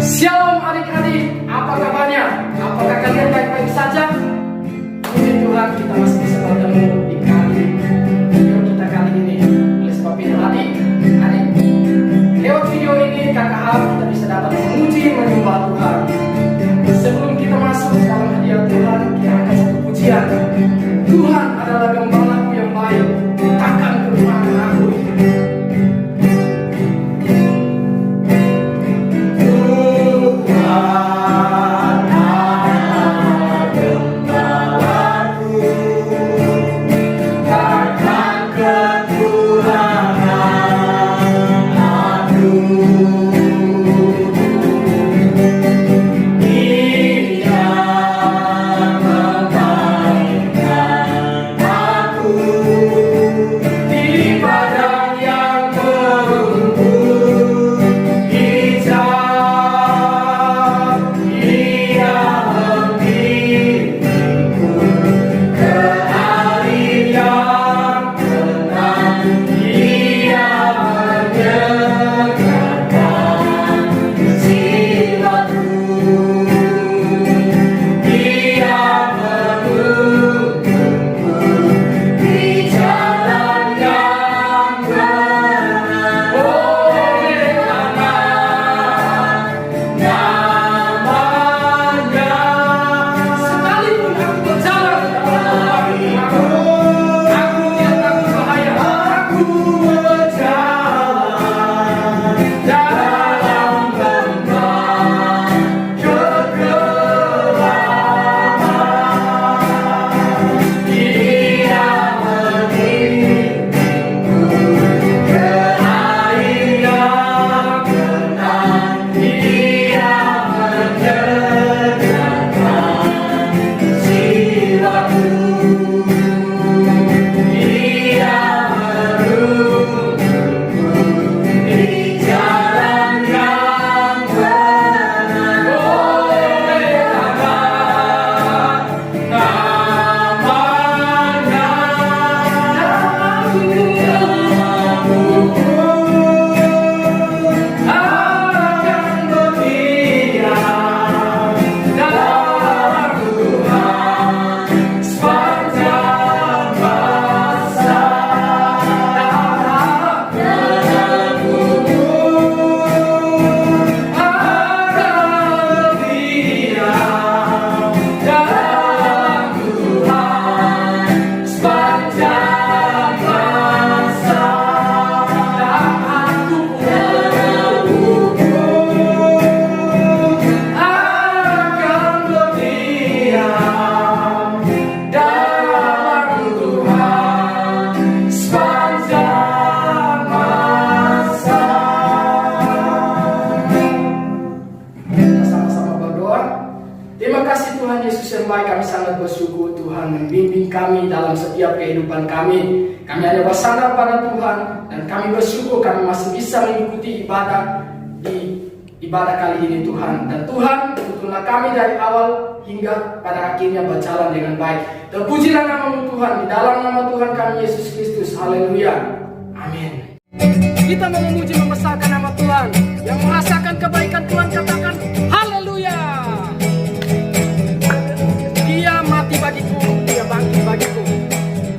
Shalom adik-adik, apa kabarnya? Apakah kalian baik-baik saja? Puji Tuhan, kita masih bisa bertemu di video kita kali ini. Oleh sebab itu adik, lewat video ini kakak harap kita bisa dapat memuji menyembah Tuhan. Sebelum kita masuk dalam hadirat Tuhan, kita akan satu pujian. Tuhan adalah gembalaku yang baik, takkan kekurangan aku. Kami sangat bersyukur Tuhan membimbing kami dalam setiap kehidupan kami. Kami hanya bersandar pada Tuhan dan kami bersyukur kami masih bisa mengikuti ibadah di ibadah kali ini Tuhan. Dan Tuhan tuntunlah kami dari awal hingga pada akhirnya berjalan dengan baik. Terpujilah nama-Mu Tuhan, di dalam nama Tuhan kami Yesus Kristus. Haleluya. Amin. Kita mau memuji membesarkan nama Tuhan. Yang merasakan kebaikan Tuhan katakan haleluya. Dia mati bagiku, dia bangkit bagiku.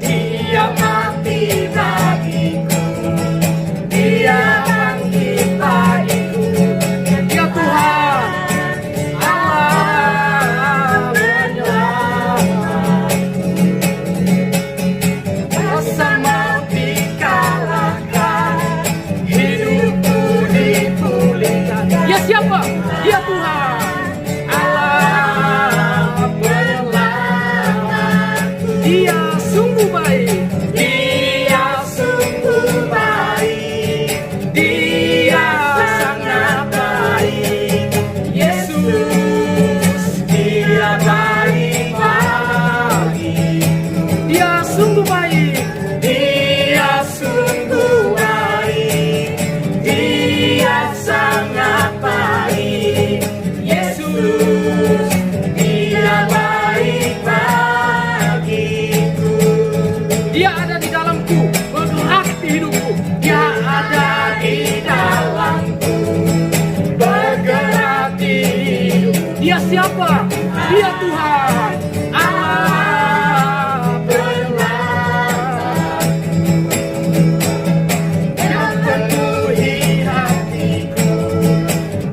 Dia mati bagiku, dia bangkit bagiku. Dia Tuhan, Allah menyelamatkan. Bersama dikalahkan, hidupku dipulihkan. Dia siapa? Dia Tuhan. Dia sungguh baik, dia sungguh baik, dia sangat baik. Yesus, dia baik bagiku. Dia sungguh baik, dia sungguh baik, dia sangat baik. siapa? Dia Tuhan Allah benar yang penuhi hatiku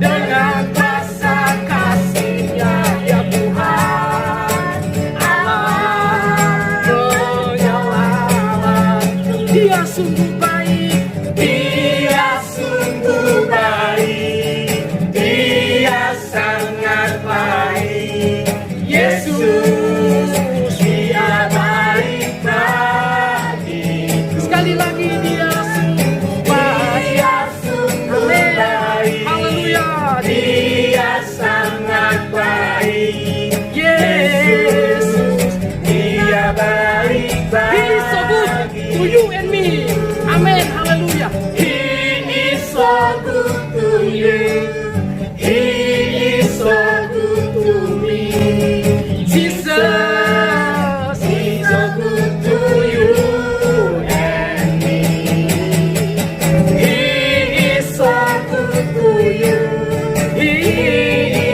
dengan rasa kasih-Nya, ya Tuhan Allah menyelamatku. Dia sungguh baik, Dia sungguh baik, Dia sangat baik. Yesus, Dia baik bagiku. Sekali lagi, Dia sungguh baik, Dia sungguh baik. Haleluya, Dia sangat baik. Yesus, Dia baik bagiku. He is so good to you and me. Amen. Haleluya. He is so good to you. He is so good to me. Jesus is so good to you and me. He is so good to you. He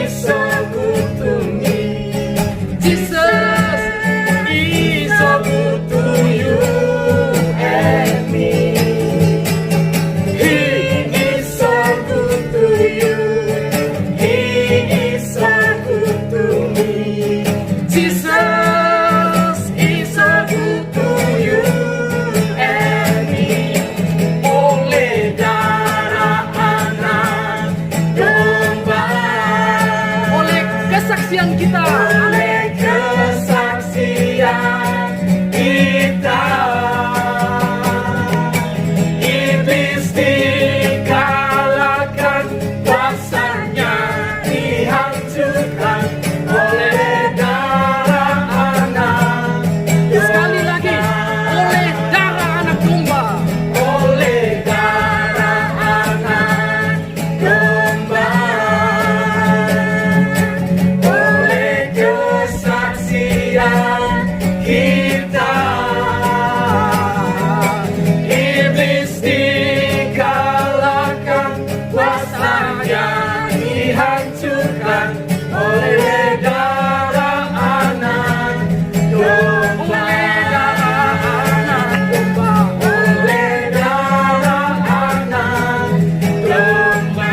is so good to me. Jesus is so good to you and me. He is so good to you. He is so good to me. Jesus is so good to you and me. Oleh darah anak domba, oleh kesaksian kita, oleh kesaksian kita, iblis dikalahkan, kuasanya dihancurkan oleh darah anak. Sekali lagi, oleh darah anak domba, oleh darah anak domba, oleh kesaksian kita, iblis dikalahkan, kuasanya dihancurkan oleh darah anak domba, oleh darah anak domba, oleh darah anak domba,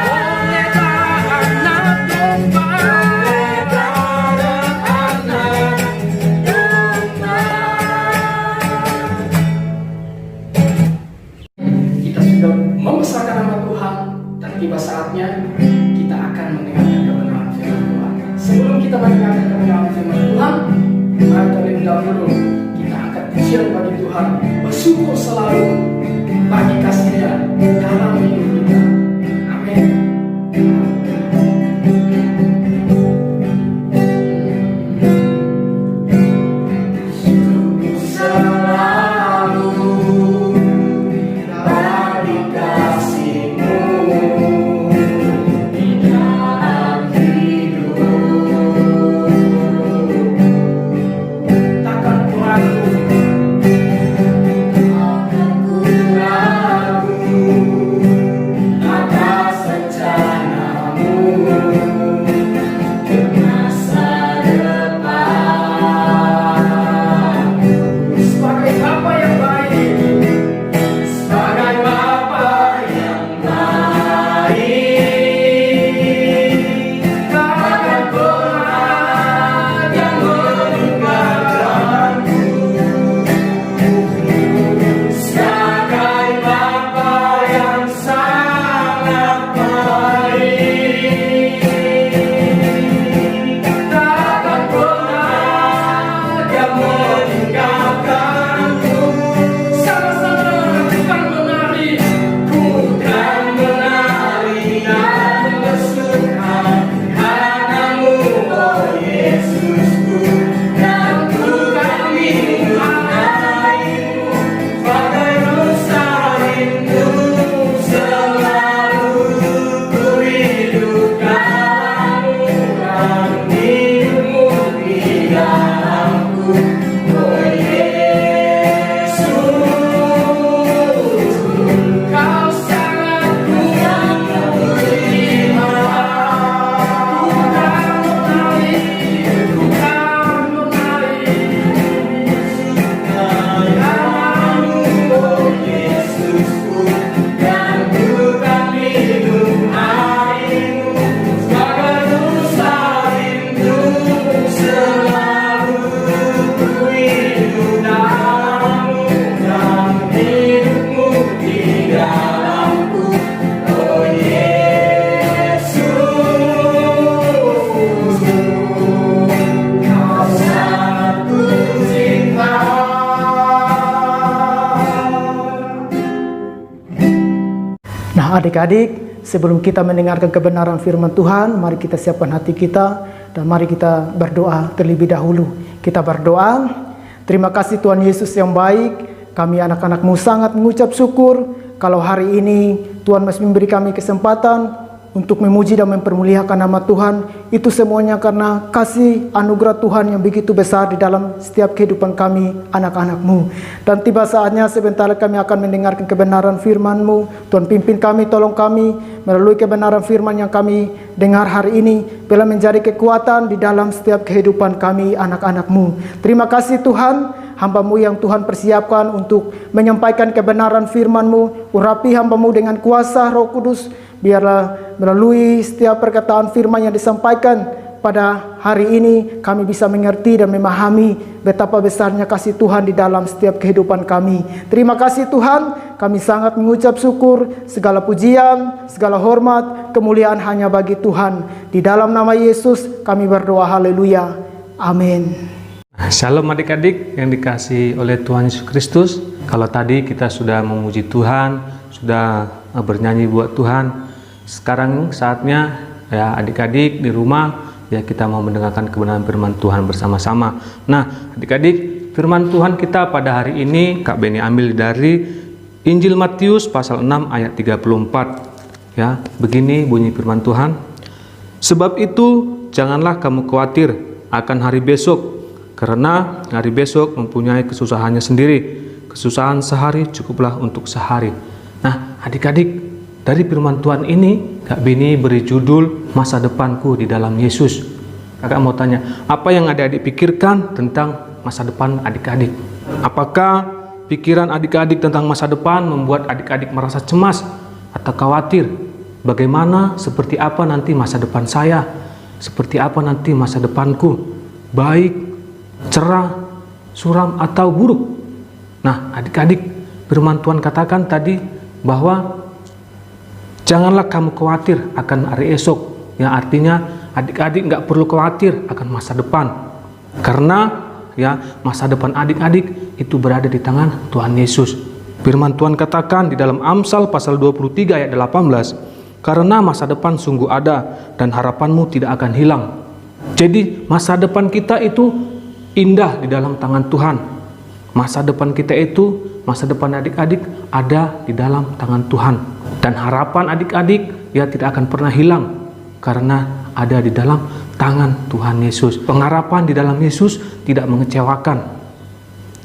oleh darah anak domba. Kita sudah membesarkan nama Tuhan dan tiba saatnya kita akan mendengarkan kebenaran firman Tuhan. Sebelum kita mendengarkan kebenaran firman Tuhan, mari terlebih dahulu kita angkat pujian bagi Tuhan, bersyukur selalu bagi kasih-Nya dalam hidup kita. Amin. Syukur selalu bagi kasih-Mu di dalam hidup. Takkan ku ragu, takkan ku ragu adik-adik, sebelum kita mendengarkan kebenaran firman Tuhan, mari kita siapkan hati kita dan mari kita berdoa terlebih dahulu. Kita berdoa. Terima kasih Tuhan Yesus yang baik. Kami anak-anak-Mu sangat mengucap syukur kalau hari ini Tuhan masih memberi kami kesempatan untuk memuji dan mempermuliakan nama Tuhan. Itu semuanya karena kasih anugerah Tuhan yang begitu besar di dalam setiap kehidupan kami anak-anak-Mu. Dan tiba saatnya sebentar kami akan mendengarkan kebenaran firman-Mu. Tuhan pimpin kami, tolong kami melalui kebenaran firman yang kami dengar hari ini, bila menjadi kekuatan di dalam setiap kehidupan kami anak-anak-Mu. Terima kasih Tuhan, hamba-Mu yang Tuhan persiapkan untuk menyampaikan kebenaran firman-Mu. Urapi hamba-Mu dengan kuasa Roh Kudus. Biarlah melalui setiap perkataan firman yang disampaikan pada hari ini, kami bisa mengerti dan memahami betapa besarnya kasih Tuhan di dalam setiap kehidupan kami. Terima kasih Tuhan, kami sangat mengucap syukur, segala pujian, segala hormat, kemuliaan hanya bagi Tuhan. Di dalam nama Yesus kami berdoa, haleluya, amin. Shalom adik-adik yang dikasihi oleh Tuhan Yesus Kristus. Kalau tadi kita sudah memuji Tuhan, sudah bernyanyi buat Tuhan, sekarang saatnya ya adik-adik di rumah ya kita mau mendengarkan kebenaran firman Tuhan bersama-sama. Nah adik-adik, firman Tuhan kita pada hari ini Kak Beni ambil dari Injil Matius pasal 6 ayat 34. Ya, begini bunyi firman Tuhan. Sebab itu janganlah kamu khawatir akan hari besok, karena hari besok mempunyai kesusahannya sendiri. Kesusahan sehari cukuplah untuk sehari. Nah adik-adik, dari firman Tuhan ini Kak Beni beri judul masa depanku di dalam Yesus. Kakak mau tanya, apa yang adik-adik pikirkan tentang masa depan adik-adik? Apakah pikiran adik-adik tentang masa depan membuat adik-adik merasa cemas atau khawatir? Bagaimana, seperti apa nanti masa depan saya? Seperti apa nanti masa depanku? Baik, cerah, suram, atau buruk? Nah adik-adik, firman Tuhan katakan tadi bahwa janganlah kamu khawatir akan hari esok. Yang artinya adik-adik nggak perlu khawatir akan masa depan, karena ya masa depan adik-adik itu berada di tangan Tuhan Yesus. Firman Tuhan katakan di dalam Amsal pasal 23 ayat 18, karena masa depan sungguh ada dan harapanmu tidak akan hilang. Jadi masa depan kita itu indah di dalam tangan Tuhan. Masa depan kita itu, masa depan adik-adik ada di dalam tangan Tuhan. Dan harapan adik-adik ya tidak akan pernah hilang karena ada di dalam tangan Tuhan Yesus. Pengharapan di dalam Yesus tidak mengecewakan.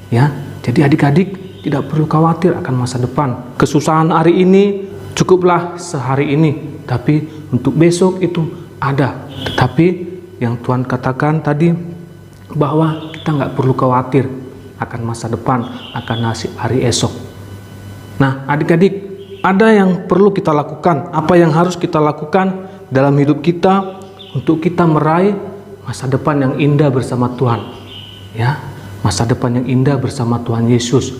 Ya, jadi adik-adik tidak perlu khawatir akan masa depan. Kesusahan hari ini cukuplah sehari ini, tapi untuk besok itu ada. Tetapi yang Tuhan katakan tadi bahwa kita nggak perlu khawatir akan masa depan, akan hari esok. Nah adik-adik, ada yang perlu kita lakukan, apa yang harus kita lakukan dalam hidup kita untuk kita meraih masa depan yang indah bersama Tuhan. Ya, masa depan yang indah bersama Tuhan Yesus.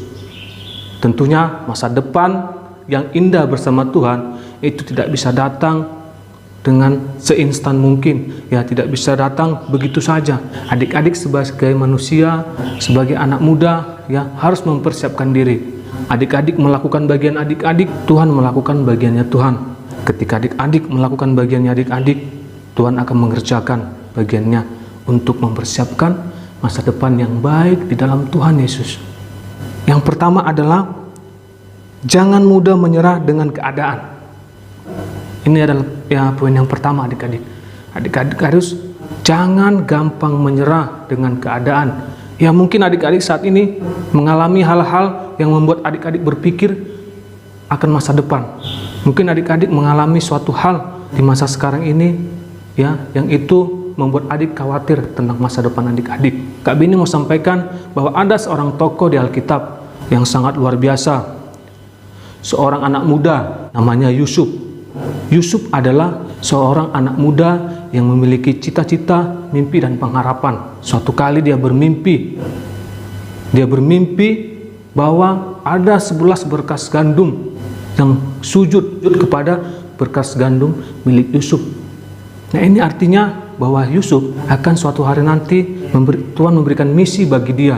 Tentunya masa depan yang indah bersama Tuhan itu tidak bisa datang dengan seinstan mungkin, ya tidak bisa datang begitu saja. Adik-adik sebagai manusia, sebagai anak muda, ya harus mempersiapkan diri. Adik-adik melakukan bagian adik-adik, Tuhan melakukan bagiannya Tuhan. Ketika adik-adik melakukan bagiannya adik-adik, Tuhan akan mengerjakan bagiannya untuk mempersiapkan masa depan yang baik di dalam Tuhan Yesus. Yang pertama adalah jangan mudah menyerah dengan keadaan. Ini adalah ya poin yang pertama adik-adik. Adik-adik harus jangan gampang menyerah dengan keadaan. Ya mungkin adik-adik saat ini mengalami hal-hal yang membuat adik-adik berpikir akan masa depan. Mungkin adik-adik mengalami suatu hal di masa sekarang ini ya yang itu membuat adik khawatir tentang masa depan adik-adik. Kak Beni mau sampaikan bahwa ada seorang tokoh di Alkitab yang sangat luar biasa. Seorang anak muda namanya Yusuf. Yusuf adalah seorang anak muda yang memiliki cita-cita, mimpi dan pengharapan. Suatu kali dia bermimpi bahwa ada 11 berkas gandum yang sujud kepada berkas gandum milik Yusuf. Nah ini artinya bahwa Yusuf akan suatu hari nanti Tuhan memberikan misi bagi dia,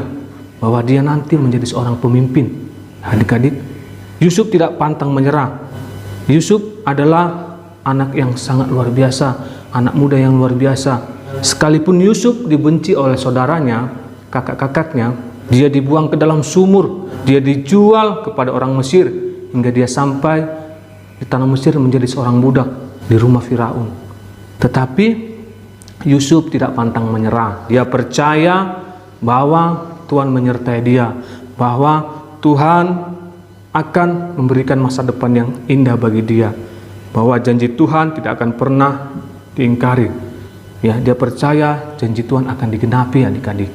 bahwa dia nanti menjadi seorang pemimpin. Adik-adik, Yusuf tidak pantang menyerah. Yusuf adalah anak yang sangat luar biasa, anak muda yang luar biasa. Sekalipun Yusuf dibenci oleh saudaranya, kakak-kakaknya, dia dibuang ke dalam sumur, dia dijual kepada orang Mesir, hingga dia sampai di tanah Mesir menjadi seorang budak di rumah Firaun. Tetapi Yusuf tidak pantang menyerah. Dia percaya bahwa Tuhan menyertai dia, bahwa Tuhan akan memberikan masa depan yang indah bagi dia, bahwa janji Tuhan tidak akan pernah diingkari. Ya, dia percaya janji Tuhan akan digenapi, adik-adik.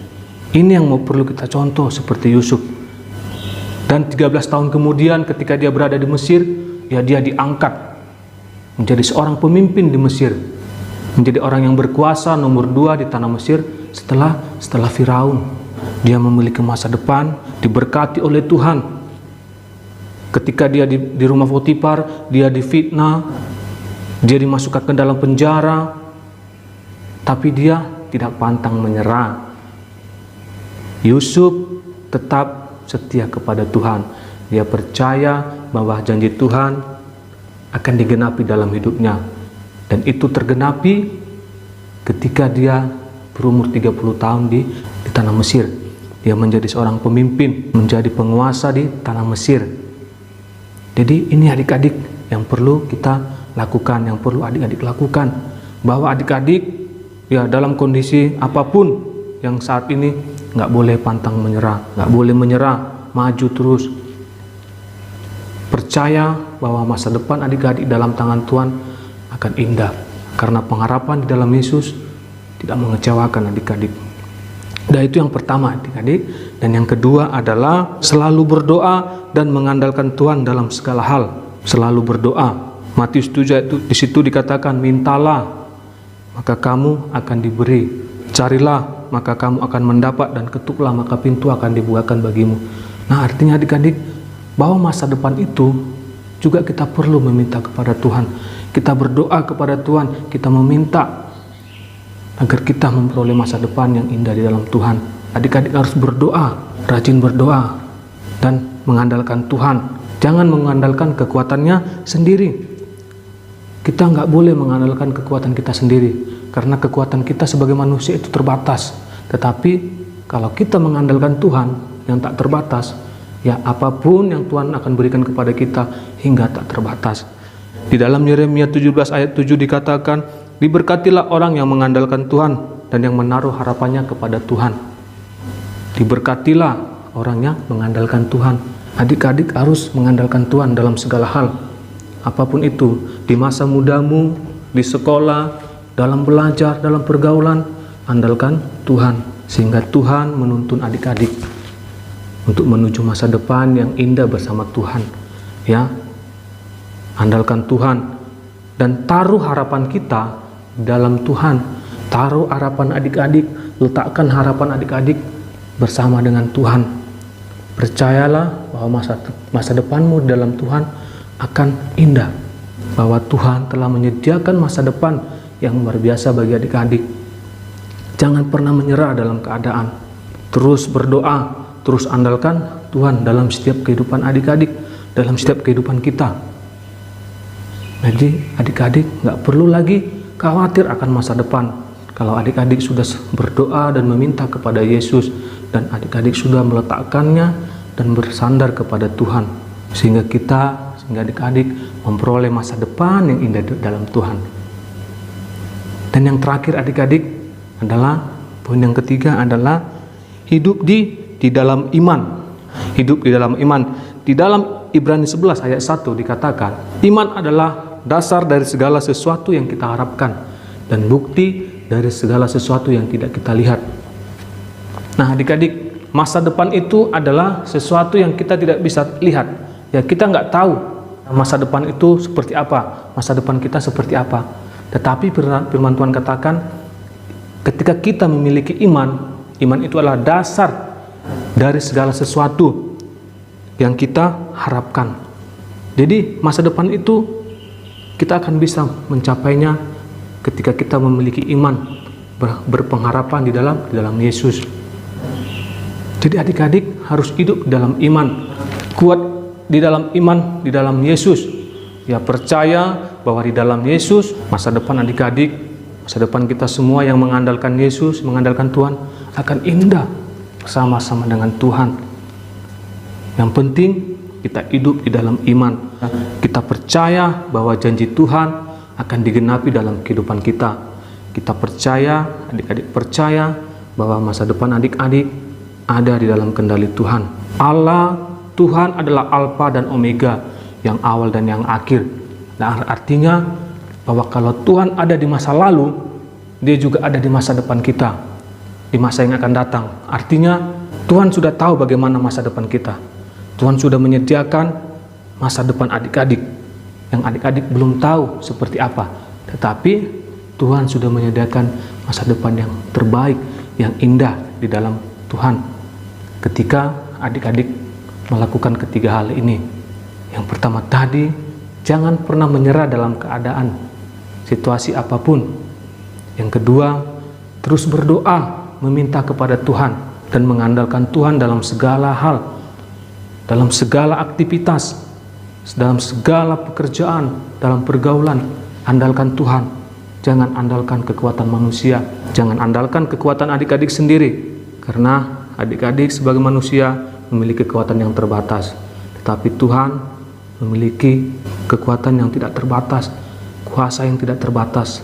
Ini yang perlu kita contoh seperti Yusuf. Dan 13 tahun kemudian ketika dia berada di Mesir, ya dia diangkat menjadi seorang pemimpin di Mesir, menjadi orang yang berkuasa nomor 2 di tanah Mesir setelah Firaun. Dia memiliki masa depan, diberkati oleh Tuhan. Ketika dia di rumah Potifar, dia difitnah, dia dimasukkan ke dalam penjara, tapi dia tidak pantang menyerah. Yusuf tetap setia kepada Tuhan. Dia percaya bahwa janji Tuhan akan digenapi dalam hidupnya. Dan itu tergenapi ketika dia berumur 30 tahun di tanah Mesir. Dia menjadi seorang pemimpin, menjadi penguasa di tanah Mesir. Jadi ini adik-adik yang perlu kita lakukan, yang perlu adik-adik lakukan. Bahwa adik-adik ya dalam kondisi apapun yang saat ini nggak boleh pantang menyerah, nggak boleh menyerah, maju terus. Percaya bahwa masa depan adik-adik dalam tangan Tuhan akan indah. Karena pengharapan di dalam Yesus tidak mengecewakan adik-adik. Dan itu yang pertama adik-adik. Dan yang kedua adalah selalu berdoa dan mengandalkan Tuhan dalam segala hal. Selalu berdoa. Matius 7 itu di situ dikatakan, mintalah maka kamu akan diberi, carilah maka kamu akan mendapat, dan ketuklah maka pintu akan dibukakan bagimu. Nah, artinya adik-adik bahwa masa depan itu juga kita perlu meminta kepada Tuhan. Kita berdoa kepada Tuhan, kita meminta agar kita memperoleh masa depan yang indah di dalam Tuhan. Adik-adik harus berdoa, rajin berdoa, dan mengandalkan Tuhan. Jangan mengandalkan kekuatannya sendiri. Kita nggak boleh mengandalkan kekuatan kita sendiri, karena kekuatan kita sebagai manusia itu terbatas. Tetapi kalau kita mengandalkan Tuhan yang tak terbatas, ya apapun yang Tuhan akan berikan kepada kita hingga tak terbatas. Di dalam Yeremia 17 ayat 7 dikatakan, diberkatilah orang yang mengandalkan Tuhan dan yang menaruh harapannya kepada Tuhan. Diberkatilah orang yang mengandalkan Tuhan. Adik-adik harus mengandalkan Tuhan dalam segala hal. Apapun itu, di masa mudamu, di sekolah, dalam belajar, dalam pergaulan, andalkan Tuhan. Sehingga Tuhan menuntun adik-adik untuk menuju masa depan yang indah bersama Tuhan. Ya, andalkan Tuhan dan taruh harapan kita dalam Tuhan. Taruh harapan adik-adik, letakkan harapan adik-adik bersama dengan Tuhan. Percayalah bahwa masa depanmu dalam Tuhan akan indah, bahwa Tuhan telah menyediakan masa depan yang luar biasa bagi adik-adik. Jangan pernah menyerah dalam keadaan. Terus berdoa, terus andalkan Tuhan dalam setiap kehidupan adik-adik, dalam setiap kehidupan kita. Jadi adik-adik nggak perlu lagi khawatir akan masa depan. Kalau adik-adik sudah berdoa dan meminta kepada Yesus, dan adik-adik sudah meletakkannya dan bersandar kepada Tuhan, sehingga adik-adik memperoleh masa depan yang indah dalam Tuhan. Dan yang terakhir adik-adik adalah poin yang ketiga adalah hidup di dalam iman. Hidup di dalam iman. Di dalam Ibrani 11 ayat 1 dikatakan, iman adalah dasar dari segala sesuatu yang kita harapkan dan bukti dari segala sesuatu yang tidak kita lihat. Nah adik-adik, masa depan itu adalah sesuatu yang kita tidak bisa lihat. Ya, kita nggak tahu masa depan itu seperti apa, masa depan kita seperti apa. Tetapi firman Tuhan katakan, ketika kita memiliki iman, iman itu adalah dasar dari segala sesuatu yang kita harapkan. Jadi masa depan itu kita akan bisa mencapainya ketika kita memiliki iman, berpengharapan di dalam Yesus. Jadi adik-adik harus hidup dalam iman, kuat di dalam iman, di dalam Yesus. Ya, percaya bahwa di dalam Yesus masa depan adik-adik, masa depan kita semua yang mengandalkan Yesus, mengandalkan Tuhan akan indah bersama-sama dengan Tuhan. Yang penting kita hidup di dalam iman. Kita percaya bahwa janji Tuhan akan digenapi dalam kehidupan kita. Kita percaya, adik-adik percaya bahwa masa depan adik-adik ada di dalam kendali Tuhan. Allah, Tuhan adalah Alfa dan Omega, yang awal dan yang akhir. Nah, artinya bahwa kalau Tuhan ada di masa lalu, Dia juga ada di masa depan kita, di masa yang akan datang. Artinya Tuhan sudah tahu bagaimana masa depan kita. Tuhan sudah menyediakan masa depan adik-adik yang adik-adik belum tahu seperti apa. Tetapi Tuhan sudah menyediakan masa depan yang terbaik, yang indah di dalam Tuhan. Ketika adik-adik melakukan ketiga hal ini. Yang pertama tadi, jangan pernah menyerah dalam keadaan situasi apapun. Yang kedua, terus berdoa, meminta kepada Tuhan dan mengandalkan Tuhan dalam segala hal, dalam segala aktivitas, dalam segala pekerjaan, dalam pergaulan. Andalkan Tuhan, jangan andalkan kekuatan manusia, jangan andalkan kekuatan adik-adik sendiri, karena adik-adik sebagai manusia memiliki kekuatan yang terbatas, tetapi Tuhan memiliki kekuatan yang tidak terbatas, kuasa yang tidak terbatas.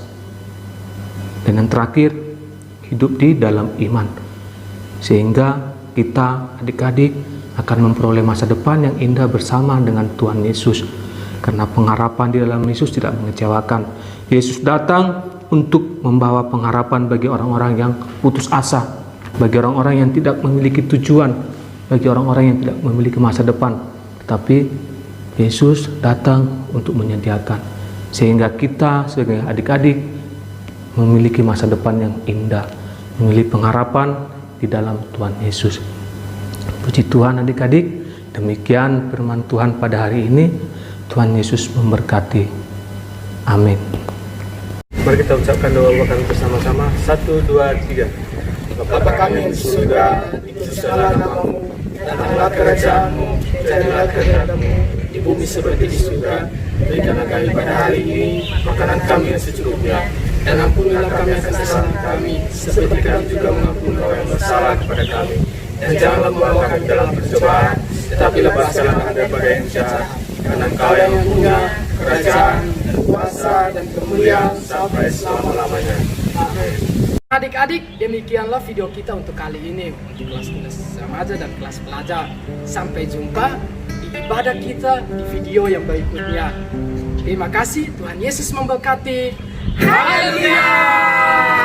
Dan yang terakhir, hidup di dalam iman, sehingga kita adik-adik akan memperoleh masa depan yang indah bersama dengan Tuhan Yesus. Karena pengharapan di dalam Yesus tidak mengecewakan. Yesus datang untuk membawa pengharapan bagi orang-orang yang putus asa, bagi orang-orang yang tidak memiliki tujuan, bagi orang-orang yang tidak memiliki masa depan. Tetapi Yesus datang untuk menyediakan, sehingga kita sebagai adik-adik memiliki masa depan yang indah, memiliki pengharapan di dalam Tuhan Yesus. Puji Tuhan adik-adik, demikian firman Tuhan pada hari ini. Tuhan Yesus memberkati. Amin. Mari kita ucapkan doa kami bersama-sama. 1, 2, 3. Bapa kami yang di surga, dikuduskanlah namamu, datanglah kerajaanmu, jadilah kehendakmu di bumi seperti di surga. Berikanlah kami pada hari ini makanan kami yang secukupnya, dan ampunilah kami akan kesalahan kami, seperti kami juga mengampuni orang yang bersalah kepada kami. Dan janganlah membawa kami dalam percobaan, tetapi lepaskanlah kami daripada yang jahat. Karena Engkau yang punya kerajaan, dan kuasa, dan kemuliaan sampai selama-lamanya. Amin. Adik-adik, demikianlah video kita untuk kali ini, untuk kelas-kelas remaja dan kelas pelajar. Sampai jumpa di ibadah kita di video yang berikutnya. Terima kasih, Tuhan Yesus memberkati. Haleluya!